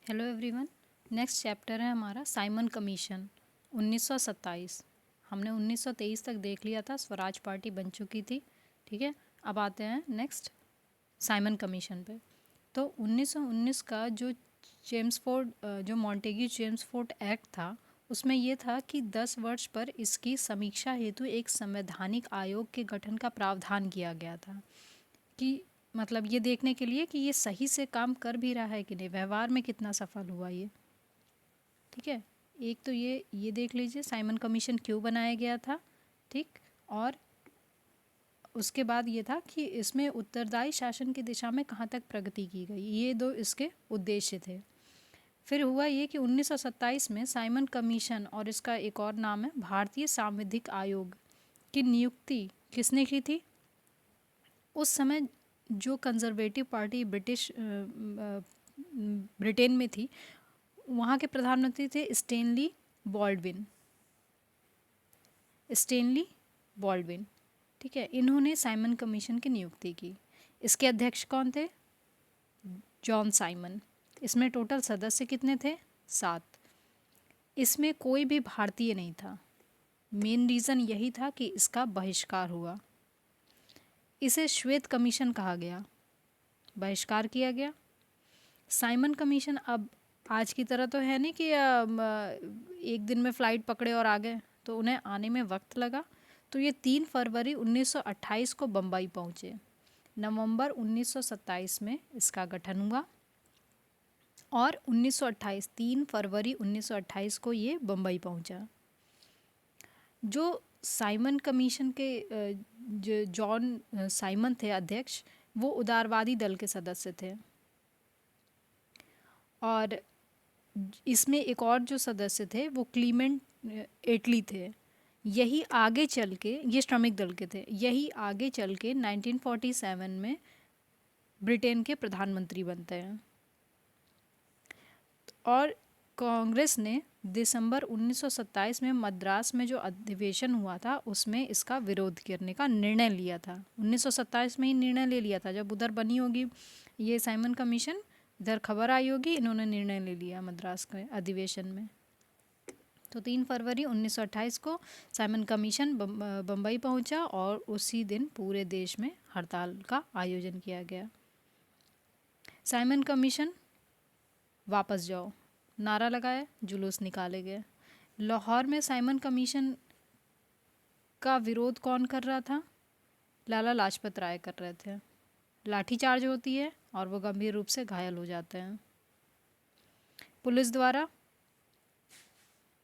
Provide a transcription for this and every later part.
Hello everyone. Next chapter है हमारा Simon commission 1927। हमने 1923 तक देख लिया था, स्वराज पार्टी बन चुकी थी। ठीक है, अब आते हैं नेक्स्ट साइमन कमीशन पे। तो 1919 का जो जो मॉन्टेग्यू चेम्सफोर्ड एक्ट था, उसमें ये था कि 10 वर्ष पर इसकी समीक्षा हेतु एक संवैधानिक आयोग के गठन का प्रावधान किया गया था कि मतलब ये देखने के लिए कि ये सही से काम कर भी रहा है कि नहीं, व्यवहार में कितना सफल हुआ ये। ठीक है, एक तो ये देख लीजिए साइमन कमीशन क्यों बनाया गया था। ठीक, और उसके बाद ये था कि इसमें उत्तरदायी शासन की दिशा में कहाँ तक प्रगति की गई, ये दो इसके उद्देश्य थे। फिर हुआ ये कि 1927 में साइमन कमीशन और इसका एक और नाम है भारतीय सांविधिक आयोग की नियुक्ति किसने की थी? उस समय जो कंजर्वेटिव पार्टी ब्रिटेन में थी, वहाँ के प्रधानमंत्री थे स्टेनली बॉल्डविन। ठीक है, इन्होंने साइमन कमीशन की नियुक्ति की। इसके अध्यक्ष कौन थे? John Simon. इसमें टोटल सदस्य कितने थे? 7। इसमें कोई भी भारतीय नहीं था। मेन रीज़न यही था कि इसका बहिष्कार हुआ। इसे श्वेत कमीशन कहा गया, बहिष्कार किया गया। साइमन कमीशन अब आज की तरह तो है नहीं कि एक दिन में फ़्लाइट पकड़े और आ गए, तो उन्हें आने में वक्त लगा। तो ये 3 फरवरी 1928 को बम्बई पहुँचे। नवंबर 1927 में इसका गठन हुआ और 3 फरवरी 1928 को ये बम्बई पहुँचा। जो साइमन कमीशन के जो जॉन साइमन थे अध्यक्ष, वो उदारवादी दल के सदस्य थे। और इसमें एक और जो सदस्य थे वो क्लीमेंट एटली थे। यही आगे चल के, ये श्रमिक दल के थे, यही आगे चल के 1947 में ब्रिटेन के प्रधानमंत्री बनते हैं। और कांग्रेस ने दिसंबर 1927 में मद्रास में जो अधिवेशन हुआ था उसमें इसका विरोध करने का निर्णय लिया था। 1927 में ही निर्णय ले लिया था, जब उधर बनी होगी ये साइमन कमीशन, इधर खबर आई होगी, इन्होंने निर्णय ले लिया मद्रास के अधिवेशन में। तो 3 फरवरी 1928 को साइमन कमीशन बम्बई पहुंचा और उसी दिन पूरे देश में हड़ताल का आयोजन किया गया। साइमन कमीशन वापस जाओ नारा लगाया, जुलूस निकाले गए। लाहौर में साइमन कमीशन का विरोध कौन कर रहा था? लाला लाजपत राय कर रहे थे। लाठीचार्ज होती है और वो गंभीर रूप से घायल हो जाते हैं। पुलिस द्वारा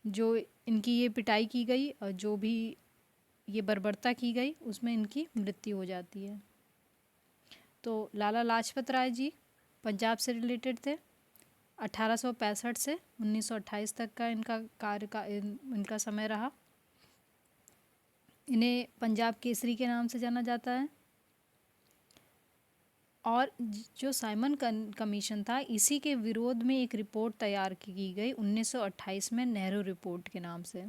जो इनकी ये पिटाई की गई और जो भी ये बर्बरता की गई, उसमें इनकी मृत्यु हो जाती है। तो लाला लाजपत राय जी पंजाब से रिलेटेड थे। 1865 से 1928 तक का इनका समय रहा। इन्हें पंजाब केसरी के नाम से जाना जाता है। और जो साइमन कमीशन था, इसी के विरोध में एक रिपोर्ट तैयार की गई 1928 में, नेहरू रिपोर्ट के नाम से।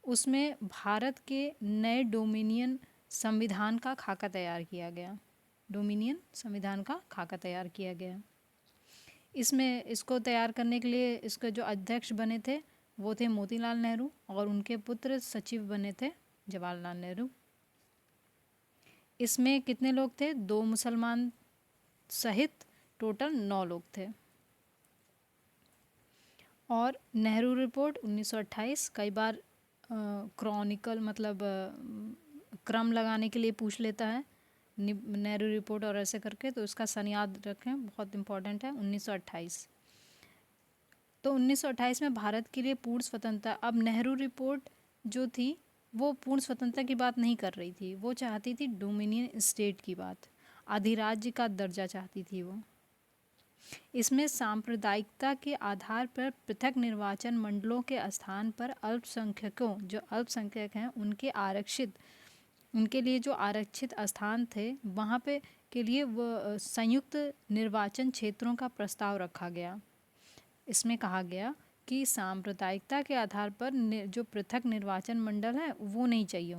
उसमें भारत के नए डोमिनियन संविधान का खाका तैयार किया गया। डोमिनियन संविधान का खाका तैयार किया गया। इसमें इसको तैयार करने के लिए इसके जो अध्यक्ष बने थे वो थे मोतीलाल नेहरू, और उनके पुत्र सचिव बने थे जवाहरलाल नेहरू। इसमें कितने लोग थे? 2 मुसलमान सहित टोटल 9 लोग थे। और नेहरू रिपोर्ट 1928 कई बार क्रॉनिकल मतलब क्रम लगाने के लिए पूछ लेता है, नेहरू रिपोर्ट और ऐसे करके, तो इसका सन याद रखें, बहुत इम्पोर्टेंट है। 1928 तो 1928 में भारत के लिए पूर्ण स्वतंत्रता। अब नेहरू रिपोर्ट जो थी वो पूर्ण स्वतंत्रता की बात नहीं कर रही थी, वो चाहती थी डोमिनियन स्टेट की बात, अधिराज्य का दर्जा चाहती थी वो। इसमें सांप्रदायिकता के आधार पर पृथक निर्वाचन मंडलों के स्थान पर अल्पसंख्यकों, जो अल्पसंख्यक हैं, उनके लिए जो आरक्षित स्थान थे वहाँ पे के लिए वो संयुक्त निर्वाचन क्षेत्रों का प्रस्ताव रखा गया। इसमें कहा गया कि सांप्रदायिकता के आधार पर जो पृथक निर्वाचन मंडल है वो नहीं चाहिए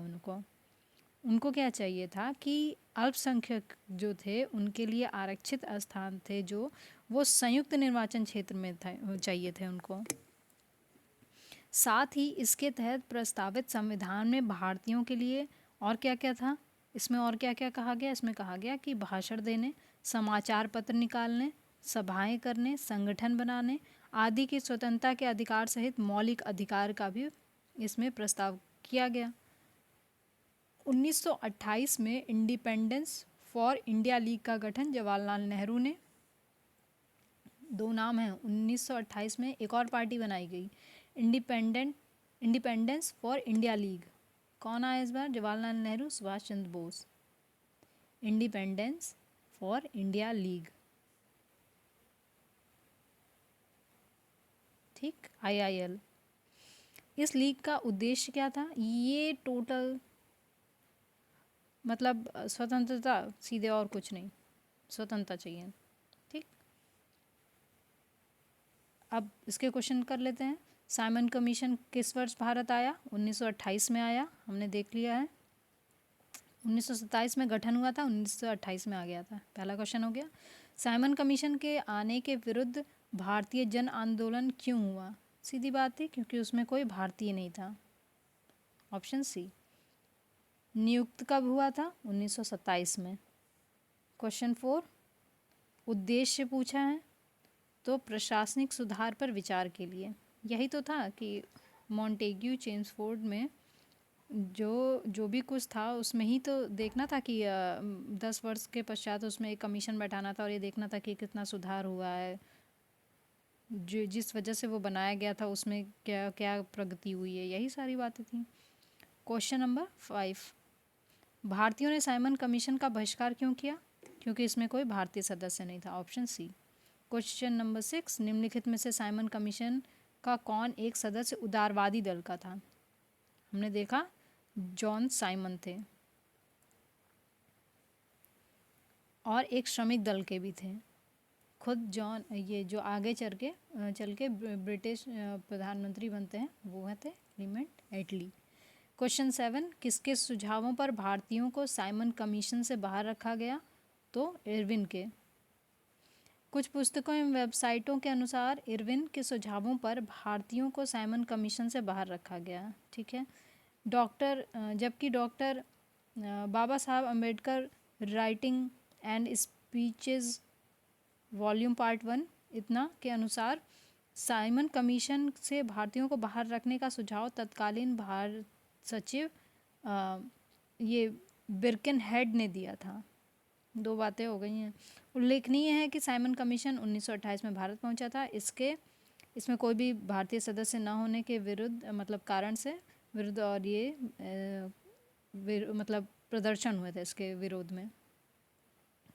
उनको क्या चाहिए था कि अल्पसंख्यक जो थे उनके लिए आरक्षित स्थान थे जो वो संयुक्त निर्वाचन क्षेत्र में चाहिए थे उनको। साथ ही इसके तहत प्रस्तावित संविधान में भारतीयों के लिए और क्या क्या था, इसमें और क्या क्या कहा गया, इसमें कहा गया कि भाषण देने, समाचार पत्र निकालने, सभाएं करने, संगठन बनाने आदि की स्वतंत्रता के अधिकार सहित मौलिक अधिकार का भी इसमें प्रस्ताव किया गया। 1928 में इंडिपेंडेंस फॉर इंडिया लीग का गठन जवाहरलाल नेहरू ने, दो नाम हैं, 1928 में एक और पार्टी बनाई गई, इंडिपेंडेंस फॉर इंडिया लीग। कौन आया इस बार? Jawaharlal Nehru, Subhash Chandra Bose. Independence for India league, ठीक, IIL। इस लीग का उद्देश्य क्या था? ये टोटल मतलब स्वतंत्रता, सीधे और कुछ नहीं, स्वतंत्रता चाहिए, ठीक। अब इसके क्वेश्चन कर लेते हैं। साइमन कमीशन किस वर्ष भारत आया? 1928 में आया, हमने देख लिया है। 1927 में गठन हुआ था, 1928 में आ गया था। पहला क्वेश्चन हो गया। साइमन कमीशन के आने के विरुद्ध भारतीय जन आंदोलन क्यों हुआ? सीधी बात है, क्योंकि उसमें कोई भारतीय नहीं था। Option C. नियुक्त कब हुआ था? 1927 में। क्वेश्चन 4, उद्देश्य पूछा है तो प्रशासनिक सुधार पर विचार के लिए। यही तो था कि मॉन्टेग्यू चेम्सफोर्ड में जो भी कुछ था उसमें ही तो देखना था कि 10 वर्ष के पश्चात उसमें एक कमीशन बैठाना था और ये देखना था कि कितना सुधार हुआ है, जो जिस वजह से वो बनाया गया था उसमें क्या क्या प्रगति हुई है, यही सारी बातें थी। क्वेश्चन नंबर 5, भारतीयों ने साइमन कमीशन का बहिष्कार क्यों किया? क्योंकि इसमें कोई भारतीय सदस्य नहीं था। ऑप्शन सी। क्वेश्चन नंबर 6, निम्नलिखित में से साइमन कमीशन का कौन एक सदस्य उदारवादी दल का था? हमने देखा जॉन साइमन थे और एक श्रमिक दल के भी थे। खुद जॉन, ये जो आगे चल के ब्रिटिश प्रधानमंत्री बनते हैं वो थे क्लीमेंट एटली। क्वेश्चन 7, किसके सुझावों पर भारतीयों को साइमन कमीशन से बाहर रखा गया? तो इरविन के। कुछ पुस्तकों एवं वेबसाइटों के अनुसार इरविन के सुझावों पर भारतीयों को साइमन कमीशन से बाहर रखा गया, ठीक है। जबकि doctor Baba Saheb Ambedkar writing and speeches volume part 1 इतना के अनुसार साइमन कमीशन से भारतीयों को बाहर रखने का सुझाव तत्कालीन भारत सचिव ये बिर्केनहेड ने दिया था। दो बातें हो गई हैं। उल्लेखनीय है कि साइमन कमीशन 1928 में भारत पहुंचा था। इसमें कोई भी भारतीय सदस्य न होने के विरुद्ध, मतलब कारण से विरुद्ध, और ये मतलब प्रदर्शन हुए थे इसके विरोध में,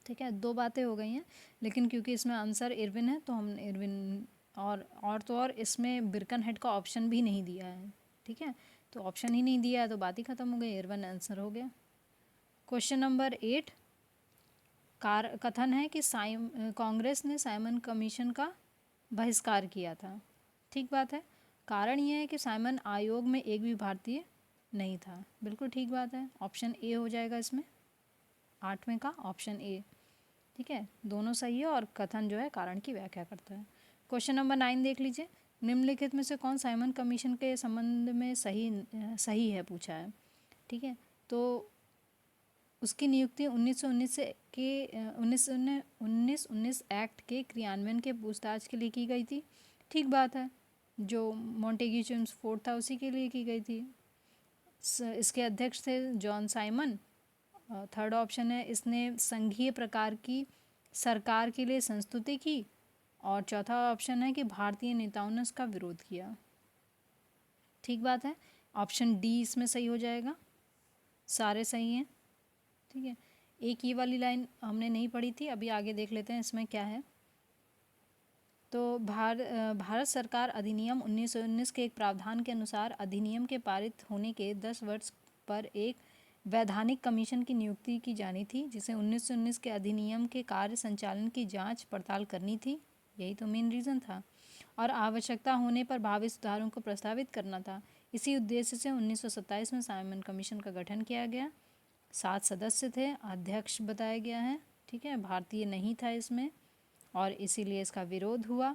ठीक है। दो बातें हो गई हैं, लेकिन क्योंकि इसमें आंसर इरविन है तो हम इरविन और इसमें बिर्केनहेड का ऑप्शन भी नहीं दिया है, ठीक है। तो ऑप्शन ही नहीं दिया है तो बात ही खत्म हो गई, इरविन आंसर हो गया। क्वेश्चन नंबर 8, कथन है कि कांग्रेस ने साइमन कमीशन का बहिष्कार किया था। ठीक बात है। कारण यह है कि साइमन आयोग में एक भी भारतीय नहीं था। बिल्कुल ठीक बात है, ऑप्शन ए हो जाएगा इसमें, 8वें का ऑप्शन ए, ठीक है। दोनों सही है और कथन जो है कारण की व्याख्या करता है। क्वेश्चन नंबर 9 देख लीजिए। निम्नलिखित में से कौन साइमन कमीशन के संबंध में सही है पूछा है, ठीक है। तो उसकी नियुक्ति 1919 एक्ट के क्रियान्वयन के पूछताछ के लिए की गई थी। ठीक बात है, जो मॉन्टेग्यू चेम्सफोर्ड था उसी के लिए की गई थी। इसके अध्यक्ष थे जॉन साइमन। थर्ड ऑप्शन है, इसने संघीय प्रकार की सरकार के लिए संस्तुति की। और चौथा ऑप्शन है कि भारतीय नेताओं ने उसका विरोध किया। ठीक बात है, ऑप्शन डी इसमें सही हो जाएगा, सारे सही हैं, ठीक है। एक ये वाली लाइन हमने नहीं पढ़ी थी, अभी आगे देख लेते हैं इसमें क्या है। तो भारत सरकार अधिनियम 1919 के एक प्रावधान के अनुसार अधिनियम के पारित होने के 10 वर्ष पर एक वैधानिक कमीशन की नियुक्ति की जानी थी, जिसे 1919 के अधिनियम के कार्य संचालन की जांच पड़ताल करनी थी। यही तो मेन रीज़न था। और आवश्यकता होने पर भावी सुधारों को प्रस्तावित करना था। इसी उद्देश्य से 1927 में साइमन कमीशन का गठन किया गया। 7 सदस्य थे, अध्यक्ष बताया गया है, ठीक है। भारतीय नहीं था इसमें। और इसीलिए इसका विरोध हुआ।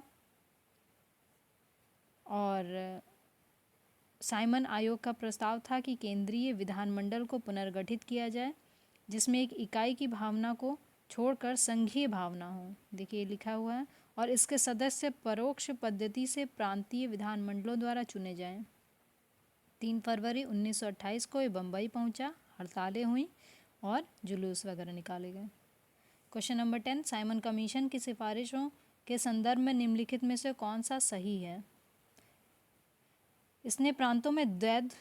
और साइमन आयोग का प्रस्ताव था कि केंद्रीय विधानमंडल को पुनर्गठित किया जाए, जिसमें एक इकाई की भावना को छोड़कर संघीय भावना हो। देखिए लिखा हुआ है। और इसके सदस्य परोक्ष पद्धति से प्रांतीय विधानमंडलों द्वारा चुने जाएं। 3 फरवरी 1928 को ये बम्बई पहुंचा, हड़तालें हुई और जुलूस वगैरह निकाले गए। क्वेश्चन नंबर 10, साइमन कमीशन की सिफारिशों के संदर्भ में निम्नलिखित में से कौन सा सही है? इसने प्रांतों में द्वैध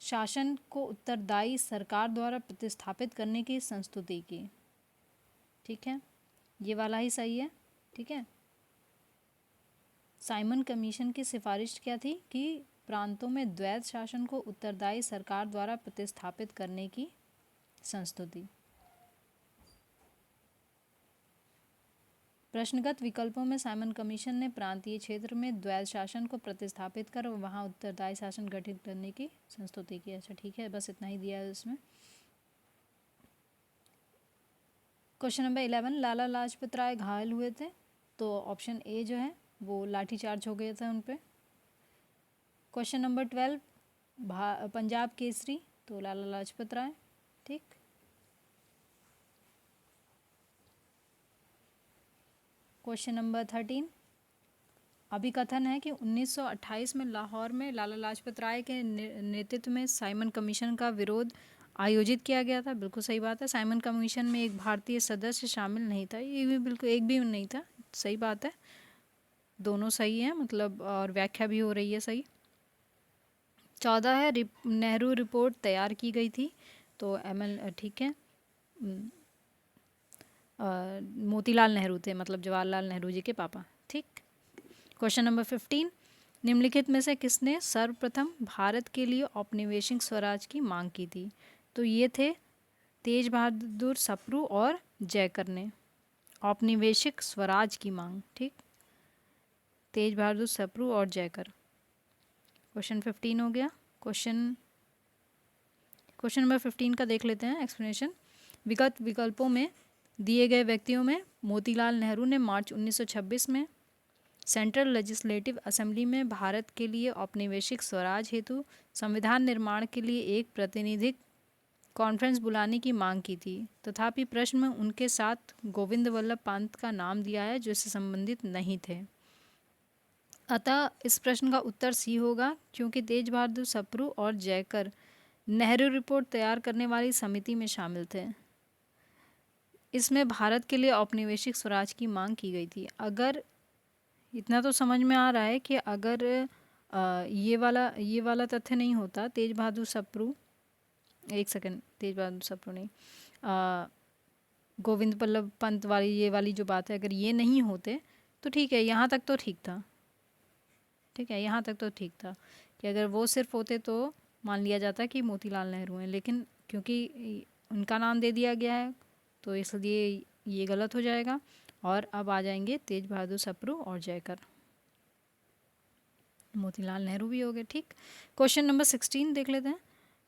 शासन को उत्तरदायी सरकार द्वारा प्रतिस्थापित करने की संस्तुति की। ठीक है, ये वाला ही सही है। ठीक है, साइमन कमीशन की सिफारिश क्या थी कि प्रांतों में द्वैध शासन को उत्तरदायी सरकार द्वारा प्रतिस्थापित करने की संस्तुति। प्रश्नगत विकल्पों में साइमन कमीशन ने प्रांतीय क्षेत्र में द्वैध शासन को प्रतिस्थापित कर वहां उत्तरदायी शासन गठित करने की संस्तुति की। अच्छा ठीक है, बस इतना ही दिया है इसमें। क्वेश्चन नंबर 11, लाला लाजपत राय घायल हुए थे, तो ऑप्शन ए जो है वो लाठीचार्ज हो गया था उन पे। क्वेश्चन नंबर 12, पंजाब केसरी, तो लाला लाजपत राय। ठीक, क्वेश्चन नंबर 13, अभिकथन है कि 1928 में लाहौर में लाला लाजपत राय के नेतृत्व में साइमन कमीशन का विरोध आयोजित किया गया था। बिल्कुल सही बात है। साइमन कमीशन में एक भारतीय सदस्य शामिल नहीं था, ये भी बिल्कुल एक भी नहीं था। सही बात है, दोनों सही है, मतलब और व्याख्या भी हो रही है सही। 14 है, नेहरू रिपोर्ट तैयार की गई थी, तो ML ठीक है, मोतीलाल नेहरू थे, मतलब जवाहरलाल नेहरू जी के पापा। ठीक, क्वेश्चन नंबर 15, निम्नलिखित में से किसने सर्वप्रथम भारत के लिए औपनिवेशिक स्वराज की मांग की थी? तो ये थे तेज बहादुर सप्रू और जयकर ने औपनिवेशिक स्वराज की मांग। ठीक, तेज बहादुर सप्रू और जयकर। क्वेश्चन 15 हो गया। क्वेश्चन नंबर 15 का देख लेते हैं एक्सप्लेनेशन। विगत विकल्पों में दिए गए व्यक्तियों में मोतीलाल नेहरू ने मार्च 1926 में सेंट्रल लेजिस्लेटिव असेंबली में भारत के लिए औपनिवेशिक स्वराज हेतु संविधान निर्माण के लिए एक प्रतिनिधिक कॉन्फ्रेंस बुलाने की मांग की थी, तथापि प्रश्न में उनके साथ गोविंद वल्लभ पंत का नाम दिया है जो इससे संबंधित नहीं थे। अतः इस प्रश्न का उत्तर सी होगा, क्योंकि तेज बहादुर सप्रू और जयकर नेहरू रिपोर्ट तैयार करने वाली समिति में शामिल थे। इसमें भारत के लिए औपनिवेशिक स्वराज की मांग की गई थी। अगर इतना तो समझ में आ रहा है कि अगर ये वाला तथ्य नहीं होता, तेज बहादुर सप्रू, एक सेकंड, तेज बहादुर सप्रू नहीं, गोविंद वल्लभ पंत वाली ये वाली जो बात है, अगर ये नहीं होते तो ठीक है, यहाँ तक तो ठीक था। ठीक है, यहाँ तक तो ठीक था कि अगर वो सिर्फ होते तो मान लिया जाता कि मोतीलाल नेहरू हैं, लेकिन क्योंकि उनका नाम दे दिया गया है तो इसलिए ये गलत हो जाएगा। और अब आ जाएंगे तेज बहादुर सप्रू और जयकर, मोतीलाल नेहरू भी हो गए। ठीक, क्वेश्चन नंबर 16 देख लेते हैं।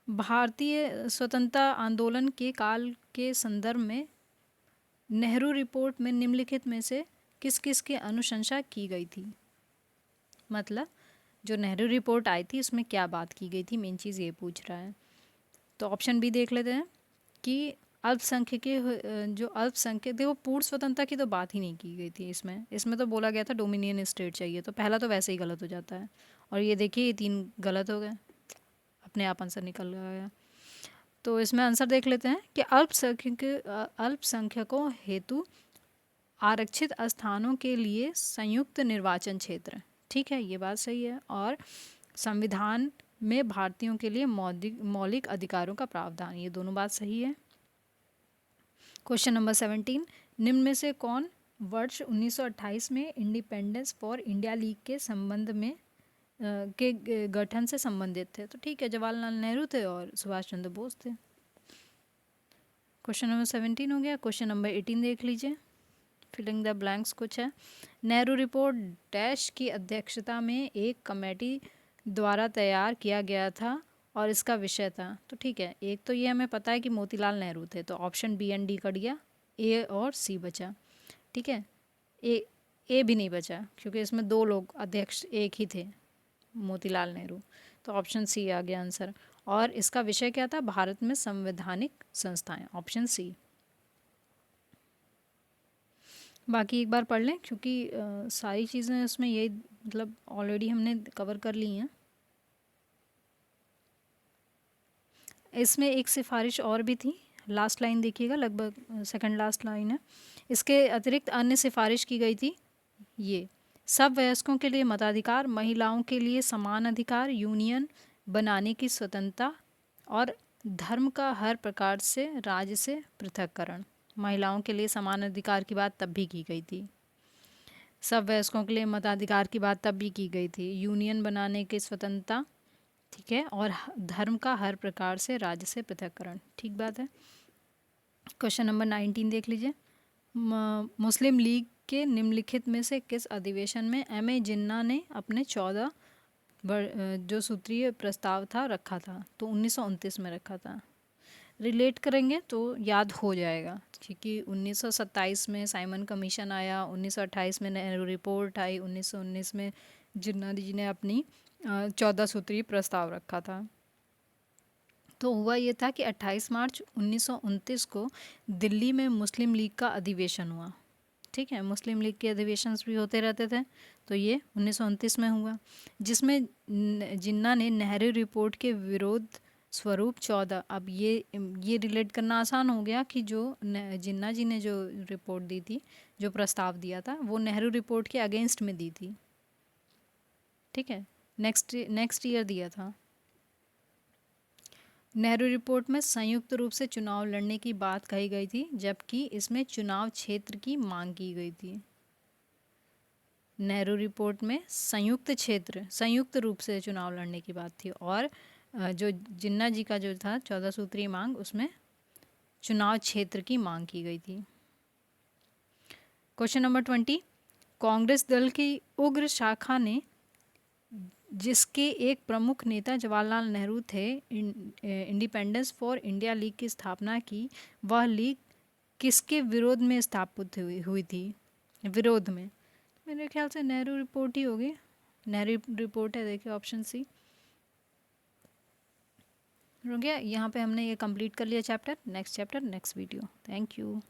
भारतीय स्वतंत्रता आंदोलन के काल के संदर्भ में नेहरू रिपोर्ट में निम्नलिखित में से किस किस की अनुशंसा की गई थी? मतलब जो नेहरू रिपोर्ट आई थी उसमें क्या बात की गई थी, मेन चीज़ ये पूछ रहा है। तो ऑप्शन बी देख लेते हैं कि अल्पसंख्यक जो अल्पसंख्यक, देखो पूर्ण स्वतंत्रता की तो बात ही नहीं की गई थी इसमें तो बोला गया था डोमिनियन स्टेट चाहिए, तो पहला तो वैसे ही गलत हो जाता है। और ये देखिए, ये 3 गलत हो गए, अपने आप आंसर निकल गया। तो इसमें आंसर देख लेते हैं कि अल्पसंख्यकों हेतु आरक्षित स्थानों के लिए संयुक्त निर्वाचन क्षेत्र। ठीक है, ये बात सही है। और संविधान में भारतीयों के लिए मौलिक अधिकारों का प्रावधान, ये दोनों बात सही है। क्वेश्चन नंबर 17, निम्न में से कौन वर्ष 1928 में इंडिपेंडेंस फॉर इंडिया लीग के संबंध में के गठन से संबंधित थे? तो ठीक है, जवाहरलाल नेहरू थे और सुभाष चंद्र बोस थे। क्वेश्चन नंबर 17 हो गया। क्वेश्चन नंबर 18 देख लीजिए, फिलिंग द ब्लैंक्स कुछ है। नेहरू रिपोर्ट डैश की अध्यक्षता में एक कमेटी द्वारा तैयार किया गया था और इसका विषय था। तो ठीक है, एक तो ये हमें पता है कि मोतीलाल नेहरू थे, तो option B and D cut गया, ए और सी बचा। ठीक है, ए भी नहीं बचा क्योंकि इसमें 2 लोग अध्यक्ष एक ही थे, मोतीलाल नेहरू। तो ऑप्शन सी आ गया आंसर। और इसका विषय क्या था? भारत में संवैधानिक संस्थाएं, ऑप्शन सी। बाकी एक बार पढ़ लें क्योंकि सारी चीज़ें इसमें यही मतलब ऑलरेडी हमने कवर कर ली हैं। इसमें एक सिफारिश और भी थी, लास्ट लाइन देखिएगा, लगभग सेकंड लास्ट लाइन है। इसके अतिरिक्त अन्य सिफारिश की गई थी ये: सब वयस्कों के लिए मताधिकार, महिलाओं के लिए समान अधिकार, यूनियन बनाने की स्वतंत्रता और धर्म का हर प्रकार से राज्य से पृथक्करण। महिलाओं के लिए समान अधिकार की बात तब भी की गई थी, सब वयस्कों के लिए मताधिकार की बात तब भी की गई थी, यूनियन बनाने की स्वतंत्रता, ठीक है, और धर्म का हर प्रकार से राज्य से पृथक्करण, ठीक बात है। क्वेश्चन नंबर 19 देख लीजिए। मुस्लिम लीग के निम्नलिखित में से किस अधिवेशन में M.A. जिन्ना ने अपने 14 जो सूत्रीय प्रस्ताव था रखा था? तो 1929 में रखा था। रिलेट करेंगे तो याद हो जाएगा क्योंकि 1927 में साइमन कमीशन आया, 1928 में नेहरू रिपोर्ट आई, 1919 में जिन्ना जी ने अपनी 14 सूत्रीय प्रस्ताव रखा था। तो हुआ ये था कि 28 मार्च 1929 को दिल्ली में मुस्लिम लीग का अधिवेशन हुआ, ठीक है। मुस्लिम लीग के अधिवेशन भी होते रहते थे, तो ये 1929 में हुआ, जिसमें जिन्ना ने नेहरू रिपोर्ट के विरोध स्वरूप 14, अब ये रिलेट करना आसान हो गया कि जो जिन्ना जी ने जो रिपोर्ट दी थी, जो प्रस्ताव दिया था, वो नेहरू रिपोर्ट के अगेंस्ट में दी थी, ठीक है। नेक्स्ट ईयर दिया था। नेहरू रिपोर्ट में संयुक्त रूप से चुनाव लड़ने की बात कही गई थी, जबकि इसमें चुनाव क्षेत्र की मांग की गई थी। नेहरू रिपोर्ट में संयुक्त रूप से चुनाव लड़ने की बात थी, और जो जिन्ना जी का जो था 14 सूत्रीय मांग, उसमें चुनाव क्षेत्र की मांग की गई थी। Question number 20। कांग्रेस दल की उग्र शाखा ने, जिसके एक प्रमुख नेता जवाहरलाल नेहरू थे, इंडिपेंडेंस फॉर इंडिया लीग की स्थापना की। वह लीग किसके विरोध में स्थापित हुई थी? विरोध में, मेरे ख्याल से नेहरू रिपोर्ट ही होगी। नेहरू रिपोर्ट है, देखिए ऑप्शन सी। हो गया, यहाँ पे हमने ये कंप्लीट कर लिया chapter. Next chapter next video. Thank you.